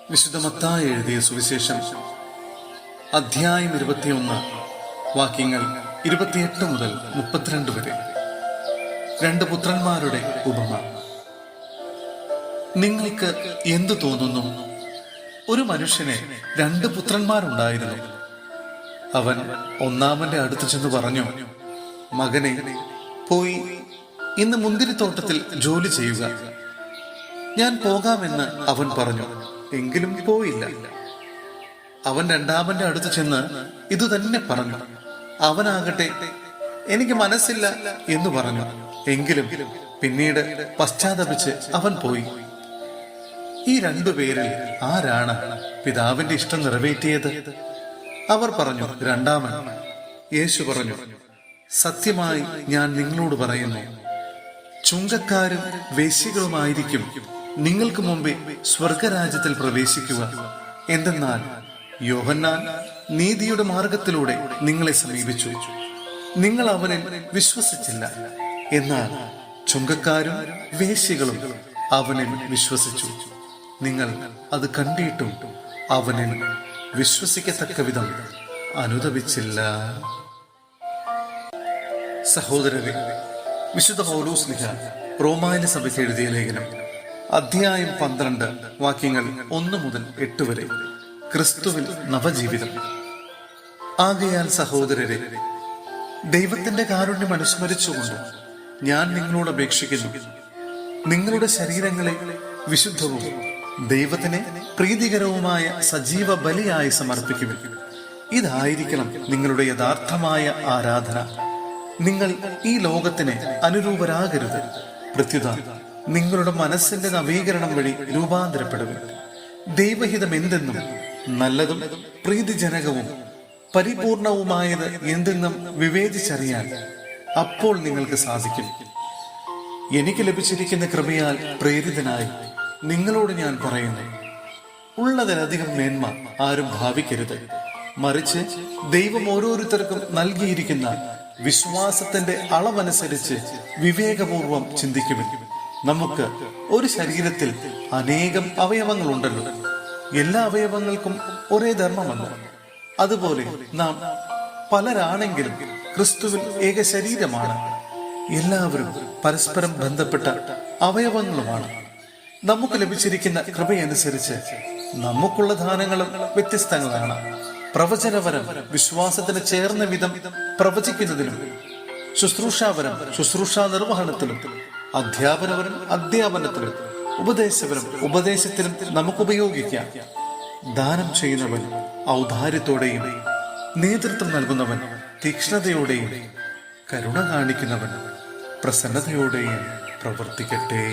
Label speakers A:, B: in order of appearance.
A: വിശുദ്ധ മത്തായി എഴുതിയ സുവിശേഷം അധ്യായം 21 വാക്യങ്ങൾ 28 മുതൽ 32 വരെ. രണ്ട് പുത്രന്മാരുടെ ഉപമ. നിങ്ങൾക്ക് എന്തു തോന്നുന്നു? ഒരു മനുഷ്യന് 2 പുത്രന്മാരുണ്ടായിരുന്നു. അവൻ ഒന്നാമന്റെ അടുത്ത് ചെന്ന് പറഞ്ഞു, മകനെ, പോയി ഇന്ന് മുന്തിരിത്തോട്ടത്തിൽ ജോലി ചെയ്യുക. ഞാൻ പോകാമെന്ന് അവൻ പറഞ്ഞു. എങ്കിലും പോയില്ല. അവൻ രണ്ടാമന്റെ അടുത്ത് ചെന്ന് ഇതുതന്നെ പറഞ്ഞു. അവനാകട്ടെ, എനിക്ക് മനസ്സില്ല എന്ന് പറഞ്ഞു. എങ്കിലും പിന്നീട് പശ്ചാത്തപിച്ച് അവൻ പോയി. ഈ 2 പേരിൽ ആരാണ് പിതാവിന്റെ ഇഷ്ടം നിറവേറ്റിയത്? അവർ പറഞ്ഞു, രണ്ടാമൻ. യേശു പറഞ്ഞു, സത്യമായി ഞാൻ നിങ്ങളോട് പറയുന്നു, ചുങ്കക്കാരും വേശ്യകളുമായിരിക്കും നിങ്ങൾക്ക് മുമ്പേ സ്വർഗരാജ്യത്തിൽ പ്രവേശിക്കുക. എന്തെന്നാൽ യോഹന്നാൻ നീതിയുടെ മാർഗത്തിലൂടെ നിങ്ങളെ സമീപിച്ചു, നിങ്ങൾ അവനിൽ വിശ്വസിച്ചില്ല. എന്നാൽ ചുങ്കക്കാരും വേശ്യകളും അവനിൽ വിശ്വസിച്ചു. നിങ്ങൾ അത് കണ്ടിട്ടും അവനിൽ വിശ്വസിക്കത്തക്ക വിധം അനുതപിച്ചില്ല. സഹോദരരെ, വിശുദ്ധ പൗലോസ്ലീഹ റോമായിലെ സഭയ്ക്ക് എഴുതിയ ലേഖനം അധ്യായം 12 വാക്യങ്ങൾ 1 മുതൽ 8 വരെ. ക്രിസ്തുവിൽ നവജീവിതം. ആകയാൽ സഹോദരരെ, ദൈവത്തിന്റെ കാരുണ്യം അനുസ്മരിച്ചുകൊണ്ട് ഞാൻ നിങ്ങളോട് അപേക്ഷിക്കുന്നു, നിങ്ങളുടെ ശരീരങ്ങളെ വിശുദ്ധവും ദൈവത്തിന് പ്രീതികരവുമായ സജീവ ബലിയായി സമർപ്പിക്കുവിൻ. ഇതായിരിക്കണം നിങ്ങളുടെ യഥാർത്ഥമായ ആരാധന. നിങ്ങൾ ഈ ലോകത്തിന് അനുരൂപരാകരുത്. പ്രത്യുത നിങ്ങളുടെ മനസ്സിന്റെ നവീകരണം വഴി രൂപാന്തരപ്പെടുവിൻ. ദൈവഹിതം എന്തെന്നും നല്ലതും പ്രീതിജനകവും പരിപൂർണവുമായത് എന്തെന്നും വിവേചിച്ചറിയാൻ അപ്പോൾ നിങ്ങൾക്ക് സാധിക്കും. എനിക്ക് ലഭിച്ചിരിക്കുന്ന കൃപയാൽ പ്രേരിതനായി നിങ്ങളോട് ഞാൻ പറയുന്നു, ഉള്ളതിലധികം മേന്മ ആരും ഭാവിക്കരുത്. മറിച്ച് ദൈവം ഓരോരുത്തർക്കും നൽകിയിരിക്കുന്ന വിശ്വാസത്തിന്റെ അളവനുസരിച്ച് വിവേകപൂർവം ചിന്തിക്കുവിൻ. നമുക്ക് ഒരു ശരീരത്തിൽ അനേകം അവയവങ്ങളുണ്ടല്ലോ, എല്ലാ അവയവങ്ങൾക്കും ഒരേ ധർമ്മമല്ല. അതുപോലെ നാം പലരാണെങ്കിലും ക്രിസ്തുവിൽ ഏക ശരീരമാണ്. എല്ലാവരും പരസ്പരം ബന്ധപ്പെട്ട അവയവങ്ങളുമാണ്. നമുക്ക് ലഭിച്ചിരിക്കുന്ന കൃപയനുസരിച്ച് നമുക്കുള്ള ദാനങ്ങളും വ്യത്യസ്തങ്ങളാണ്. പ്രവചനപരം വിശ്വാസത്തിന് ചേർന്ന വിധം പ്രവചിക്കുന്നതിലും, ശുശ്രൂഷാപരം ശുശ്രൂഷാ നിർവഹണത്തിലും, അധ്യാപനപരം അധ്യാപനത്തിലും, ഉപദേശപരം ഉപദേശത്തിലും നമുക്ക് ഉപയോഗിക്കാം. ദാനം ചെയ്യുന്നവൻ ഔദാര്യത്തോടെയും, നേതൃത്വം നൽകുന്നവൻ തീക്ഷ്ണതയോടെയും, കരുണ കാണിക്കുന്നവൻ പ്രസന്നതയോടെയും പ്രവർത്തിക്കട്ടെ.